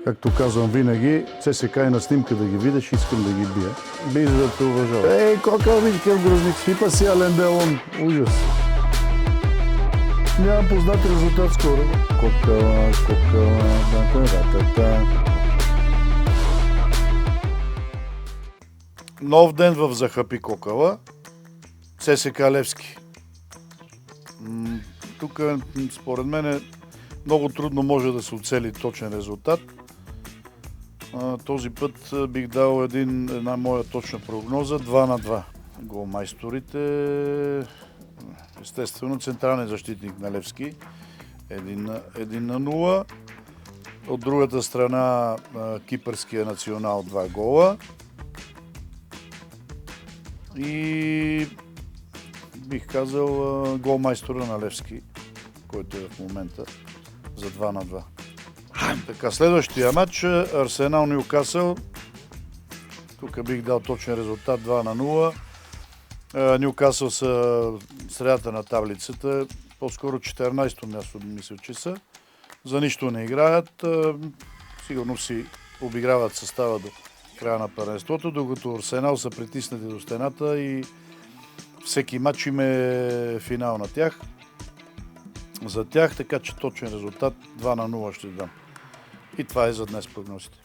Както казвам винаги, ЦСКА и на снимка да ги видиш, искам да ги бия. Бий, за да те уважава. Ей, кока, виж какъв грозник, свипа си Ален Делон. Ужас. Нямам познат резултат скоро. Кокала, та-та-та-та. Нов ден в Захапи Кокала. ЦСКА Левски. Тук, според мен, много трудно може да се оцели точен резултат. Този път бих дал една моя точна прогноза 2-2. Голмайсторите, естествено, централен защитник на Левски 1-0. От другата страна кипърския национал 2 гола. И бих казал голмайстора на Левски, който е в момента за 2-2. Така, следващия матч Арсенал Нюкасъл. Тук бих дал точен резултат 2-0. Нюкасъл са средата на таблицата, по-скоро 14-то място мисля, че са. За нищо не играят. Сигурно си обиграват състава до края на първенството, докато Арсенал са притиснати до стената и всеки матч им е финал на тях. За тях, така че точен резултат 2-0 ще дам. И това е за днес прогнозите.